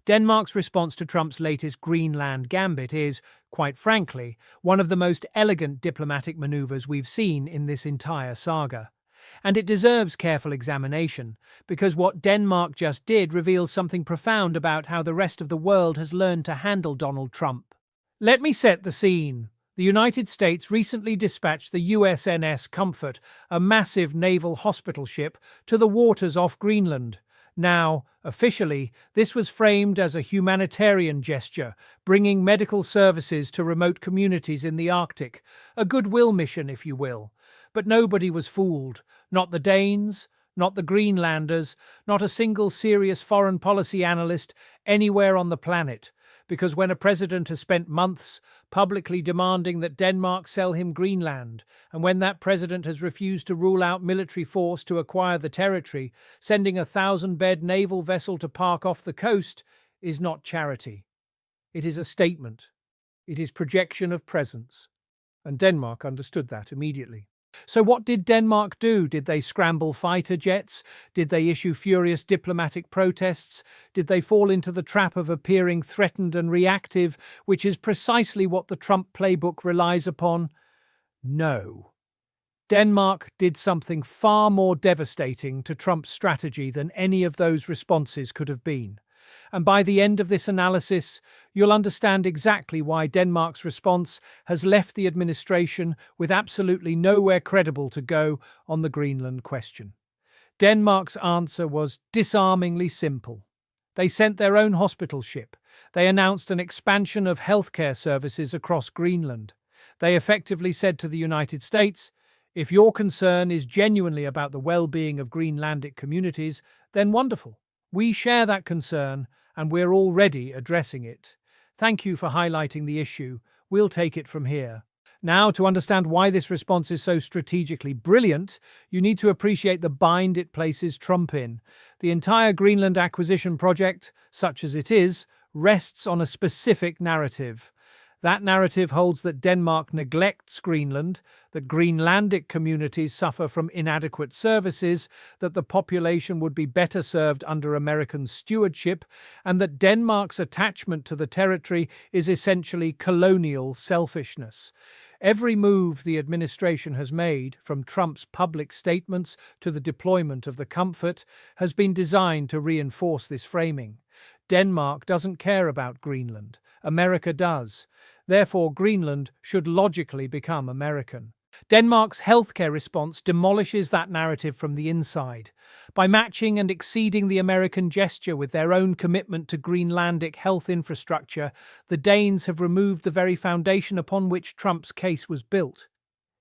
Denmark's response to Trump's latest Greenland gambit is, quite frankly, one of the most elegant diplomatic maneuvers we've seen in this entire saga. And it deserves careful examination, because what Denmark just did reveals something profound about how the rest of the world has learned to handle Donald Trump. Let me set the scene. The United States recently dispatched the USNS Comfort, a massive naval hospital ship, to the waters off Greenland. Now, officially, this was framed as a humanitarian gesture, bringing medical services to remote communities in the Arctic, a goodwill mission, if you will. But nobody was fooled. Not the Danes, not the Greenlanders, not a single serious foreign policy analyst anywhere on the planet. Because when a president has spent months publicly demanding that Denmark sell him Greenland, and when that president has refused to rule out military force to acquire the territory, sending a 1,000-bed naval vessel to park off the coast is not charity. It is a statement. It is projection of presence. And Denmark understood that immediately. So what did Denmark do? Did they scramble fighter jets? Did they issue furious diplomatic protests? Did they fall into the trap of appearing threatened and reactive, which is precisely what the Trump playbook relies upon? No. Denmark did something far more devastating to Trump's strategy than any of those responses could have been. And by the end of this analysis, you'll understand exactly why Denmark's response has left the administration with absolutely nowhere credible to go on the Greenland question. Denmark's answer was disarmingly simple. They sent their own hospital ship. They announced an expansion of healthcare services across Greenland. They effectively said to the United States, if your concern is genuinely about the well-being of Greenlandic communities, then wonderful. We share that concern, and we're already addressing it. Thank you for highlighting the issue. We'll take it from here. Now, to understand why this response is so strategically brilliant, you need to appreciate the bind it places Trump in. The entire Greenland acquisition project, such as it is, rests on a specific narrative. That narrative holds that Denmark neglects Greenland, that Greenlandic communities suffer from inadequate services, that the population would be better served under American stewardship, and that Denmark's attachment to the territory is essentially colonial selfishness. Every move the administration has made, from Trump's public statements to the deployment of the Comfort, has been designed to reinforce this framing. Denmark doesn't care about Greenland. America does. Therefore, Greenland should logically become American. Denmark's healthcare response demolishes that narrative from the inside. By matching and exceeding the American gesture with their own commitment to Greenlandic health infrastructure, the Danes have removed the very foundation upon which Trump's case was built.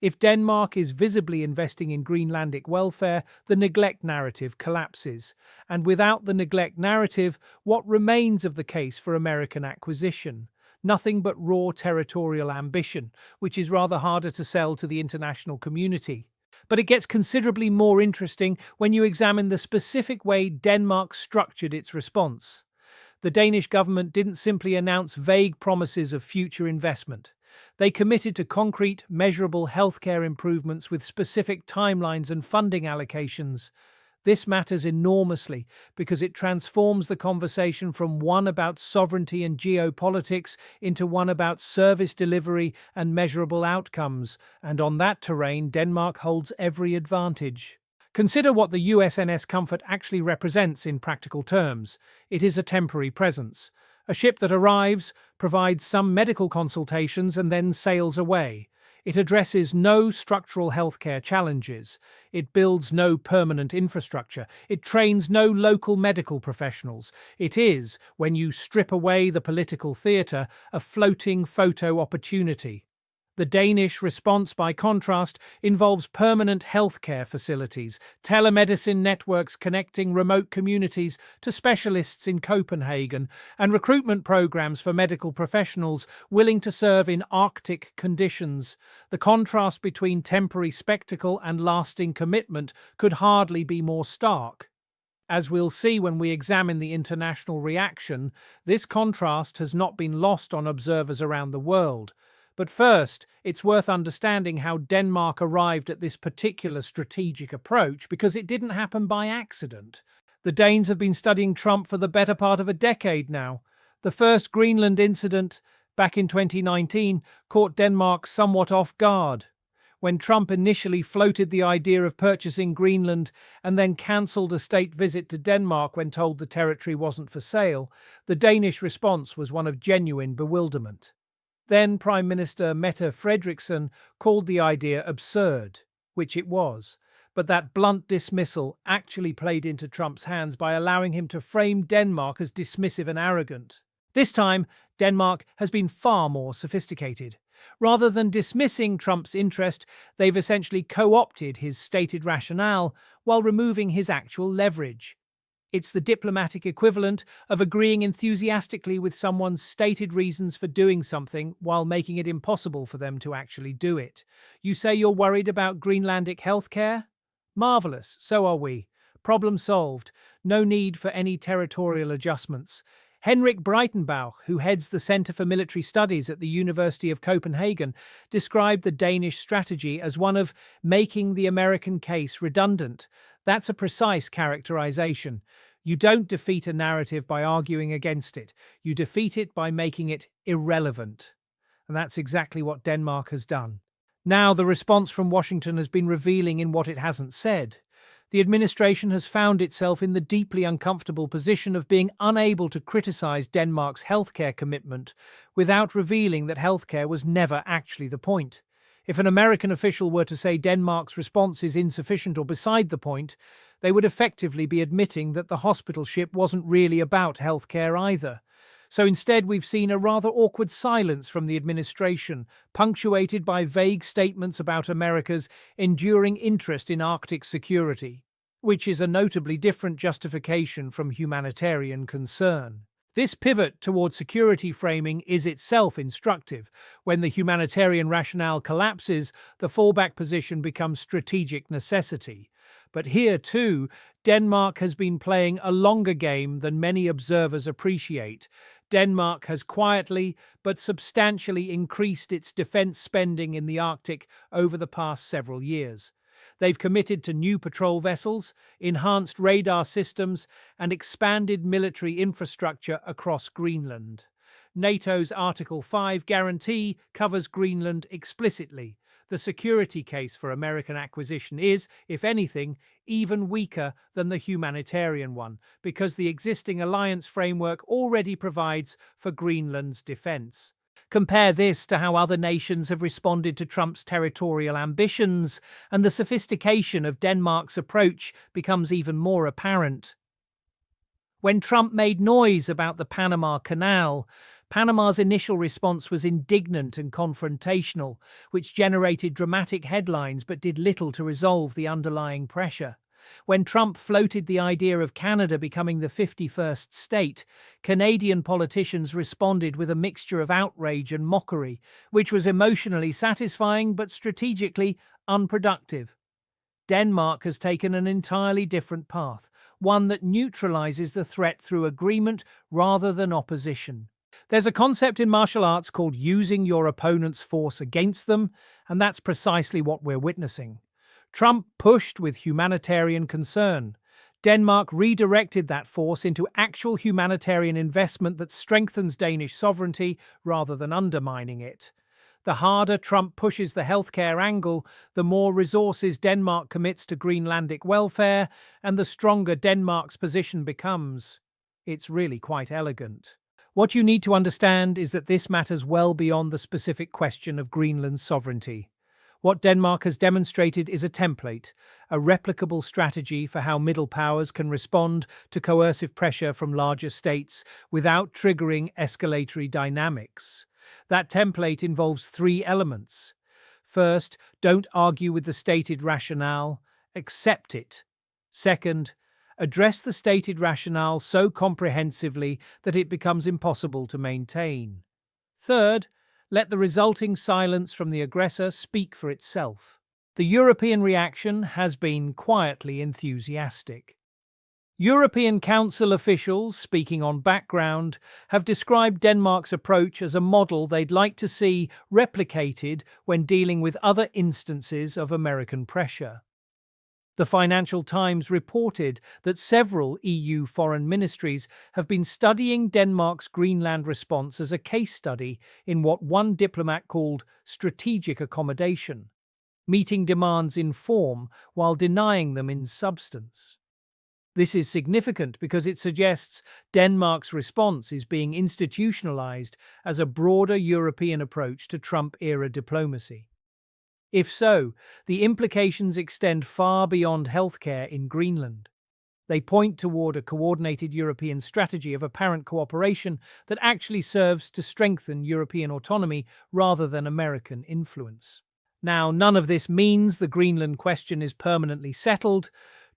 If Denmark is visibly investing in Greenlandic welfare, the neglect narrative collapses. And without the neglect narrative, what remains of the case for American acquisition? Nothing but raw territorial ambition, which is rather harder to sell to the international community. But it gets considerably more interesting when you examine the specific way Denmark structured its response. The Danish government didn't simply announce vague promises of future investment. They committed to concrete, measurable healthcare improvements with specific timelines and funding allocations. This matters enormously because it transforms the conversation from one about sovereignty and geopolitics into one about service delivery and measurable outcomes, and on that terrain, Denmark holds every advantage. Consider what the USNS Comfort actually represents in practical terms. It is a temporary presence. A ship that arrives, provides some medical consultations, and then sails away. It addresses no structural healthcare challenges. It builds no permanent infrastructure. It trains no local medical professionals. It is, when you strip away the political theatre, a floating photo opportunity. The Danish response, by contrast, involves permanent healthcare facilities, telemedicine networks connecting remote communities to specialists in Copenhagen, and recruitment programs for medical professionals willing to serve in Arctic conditions. The contrast between temporary spectacle and lasting commitment could hardly be more stark. As we'll see when we examine the international reaction, this contrast has not been lost on observers around the world. But first, it's worth understanding how Denmark arrived at this particular strategic approach, because it didn't happen by accident. The Danes have been studying Trump for the better part of a decade now. The first Greenland incident, back in 2019, caught Denmark somewhat off guard. When Trump initially floated the idea of purchasing Greenland and then cancelled a state visit to Denmark when told the territory wasn't for sale, the Danish response was one of genuine bewilderment. Then Prime Minister Mette Frederiksen called the idea absurd, which it was. But that blunt dismissal actually played into Trump's hands by allowing him to frame Denmark as dismissive and arrogant. This time, Denmark has been far more sophisticated. Rather than dismissing Trump's interest, they've essentially co-opted his stated rationale while removing his actual leverage. It's the diplomatic equivalent of agreeing enthusiastically with someone's stated reasons for doing something while making it impossible for them to actually do it. You say you're worried about Greenlandic healthcare? Marvelous, so are we. Problem solved. No need for any territorial adjustments. Henrik Breitenbach, who heads the Center for Military Studies at the University of Copenhagen, described the Danish strategy as one of making the American case redundant. That's a precise characterization. You don't defeat a narrative by arguing against it. You defeat it by making it irrelevant. And that's exactly what Denmark has done. Now, the response from Washington has been revealing in what it hasn't said. The administration has found itself in the deeply uncomfortable position of being unable to criticize Denmark's healthcare commitment without revealing that healthcare was never actually the point. If an American official were to say Denmark's response is insufficient or beside the point, they would effectively be admitting that the hospital ship wasn't really about healthcare either. So instead, we've seen a rather awkward silence from the administration, punctuated by vague statements about America's enduring interest in Arctic security, which is a notably different justification from humanitarian concern. This pivot toward security framing is itself instructive. When the humanitarian rationale collapses, the fallback position becomes strategic necessity. But here, too, Denmark has been playing a longer game than many observers appreciate. Denmark has quietly but substantially increased its defense spending in the Arctic over the past several years. They've committed to new patrol vessels, enhanced radar systems, and expanded military infrastructure across Greenland. NATO's Article 5 guarantee covers Greenland explicitly. The security case for American acquisition is, if anything, even weaker than the humanitarian one, because the existing alliance framework already provides for Greenland's defense. Compare this to how other nations have responded to Trump's territorial ambitions, and the sophistication of Denmark's approach becomes even more apparent. When Trump made noise about the Panama Canal, Panama's initial response was indignant and confrontational, which generated dramatic headlines but did little to resolve the underlying pressure. When Trump floated the idea of Canada becoming the 51st state, Canadian politicians responded with a mixture of outrage and mockery, which was emotionally satisfying but strategically unproductive. Denmark has taken an entirely different path, one that neutralizes the threat through agreement rather than opposition. There's a concept in martial arts called using your opponent's force against them, and that's precisely what we're witnessing. Trump pushed with humanitarian concern. Denmark redirected that force into actual humanitarian investment that strengthens Danish sovereignty rather than undermining it. The harder Trump pushes the healthcare angle, the more resources Denmark commits to Greenlandic welfare, and the stronger Denmark's position becomes. It's really quite elegant. What you need to understand is that this matters well beyond the specific question of Greenland's sovereignty. What Denmark has demonstrated is a template, a replicable strategy for how middle powers can respond to coercive pressure from larger states without triggering escalatory dynamics. That template involves three elements. First, don't argue with the stated rationale, accept it. Second, address the stated rationale so comprehensively that it becomes impossible to maintain. Third, let the resulting silence from the aggressor speak for itself. The European reaction has been quietly enthusiastic. European Council officials, speaking on background, have described Denmark's approach as a model they'd like to see replicated when dealing with other instances of American pressure. The Financial Times reported that several EU foreign ministries have been studying Denmark's Greenland response as a case study in what one diplomat called strategic accommodation, meeting demands in form while denying them in substance. This is significant because it suggests Denmark's response is being institutionalized as a broader European approach to Trump-era diplomacy. If so, the implications extend far beyond healthcare in Greenland. They point toward a coordinated European strategy of apparent cooperation that actually serves to strengthen European autonomy rather than American influence. Now, none of this means the Greenland question is permanently settled.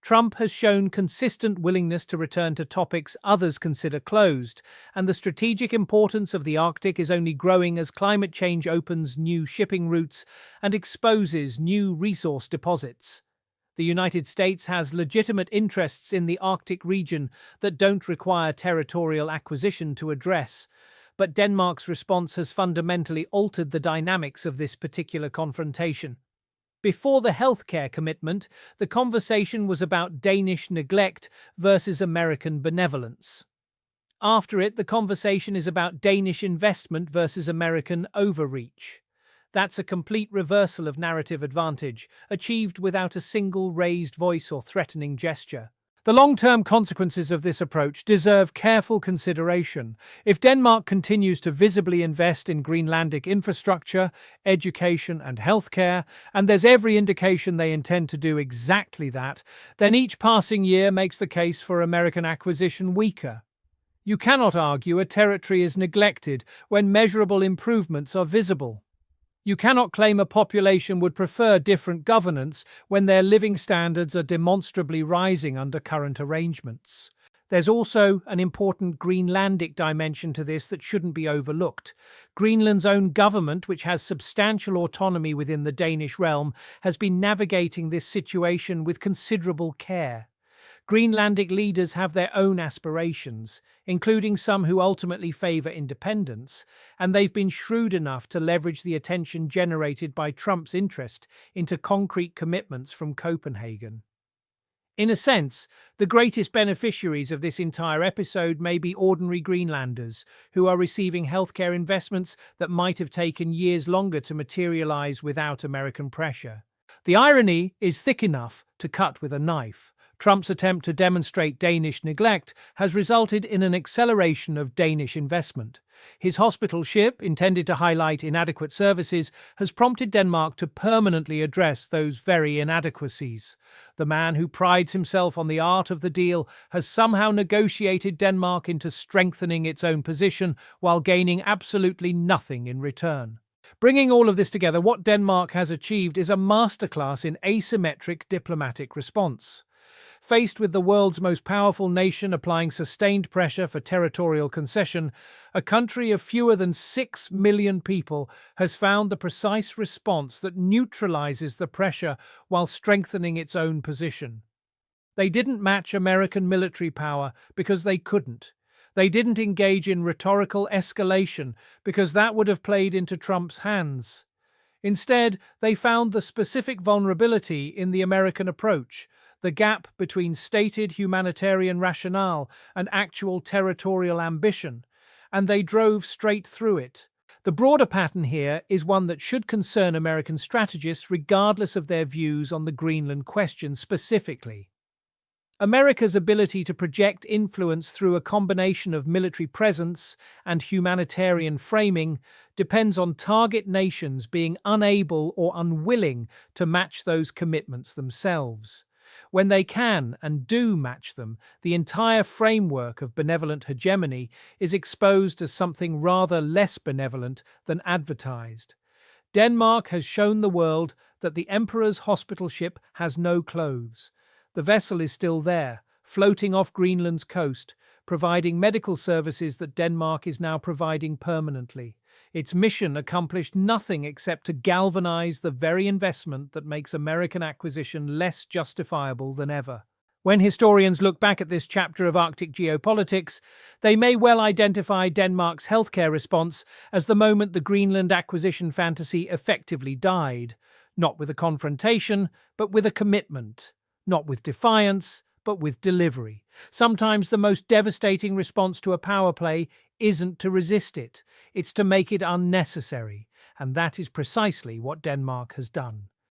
Trump has shown consistent willingness to return to topics others consider closed, and the strategic importance of the Arctic is only growing as climate change opens new shipping routes and exposes new resource deposits. The United States has legitimate interests in the Arctic region that don't require territorial acquisition to address, but Denmark's response has fundamentally altered the dynamics of this particular confrontation. Before the healthcare commitment, the conversation was about Danish neglect versus American benevolence. After it, the conversation is about Danish investment versus American overreach. That's a complete reversal of narrative advantage, achieved without a single raised voice or threatening gesture. The long-term consequences of this approach deserve careful consideration. If Denmark continues to visibly invest in Greenlandic infrastructure, education, and healthcare, and there's every indication they intend to do exactly that, then each passing year makes the case for American acquisition weaker. You cannot argue a territory is neglected when measurable improvements are visible. You cannot claim a population would prefer different governance when their living standards are demonstrably rising under current arrangements. There's also an important Greenlandic dimension to this that shouldn't be overlooked. Greenland's own government, which has substantial autonomy within the Danish realm, has been navigating this situation with considerable care. Greenlandic leaders have their own aspirations, including some who ultimately favor independence, and they've been shrewd enough to leverage the attention generated by Trump's interest into concrete commitments from Copenhagen. In a sense, the greatest beneficiaries of this entire episode may be ordinary Greenlanders, who are receiving healthcare investments that might have taken years longer to materialize without American pressure. The irony is thick enough to cut with a knife. Trump's attempt to demonstrate Danish neglect has resulted in an acceleration of Danish investment. His hospital ship, intended to highlight inadequate services, has prompted Denmark to permanently address those very inadequacies. The man who prides himself on the art of the deal has somehow negotiated Denmark into strengthening its own position while gaining absolutely nothing in return. Bringing all of this together, what Denmark has achieved is a masterclass in asymmetric diplomatic response. Faced with the world's most powerful nation applying sustained pressure for territorial concession, a country of fewer than 6 million people has found the precise response that neutralizes the pressure while strengthening its own position. They didn't match American military power because they couldn't. They didn't engage in rhetorical escalation because that would have played into Trump's hands. Instead, they found the specific vulnerability in the American approach, the gap between stated humanitarian rationale and actual territorial ambition, and they drove straight through it. The broader pattern here is one that should concern American strategists regardless of their views on the Greenland question specifically. America's ability to project influence through a combination of military presence and humanitarian framing depends on target nations being unable or unwilling to match those commitments themselves. When they can and do match them, the entire framework of benevolent hegemony is exposed as something rather less benevolent than advertised. Denmark has shown the world that the Emperor's hospital ship has no clothes. The vessel is still there, floating off Greenland's coast, providing medical services that Denmark is now providing permanently. Its mission accomplished nothing except to galvanize the very investment that makes American acquisition less justifiable than ever. When historians look back at this chapter of Arctic geopolitics, they may well identify Denmark's healthcare response as the moment the Greenland acquisition fantasy effectively died, not with a confrontation, but with a commitment. not with defiance, but with delivery. Sometimes the most devastating response to a power play isn't to resist it, it's to make it unnecessary, and that is precisely what Denmark has done.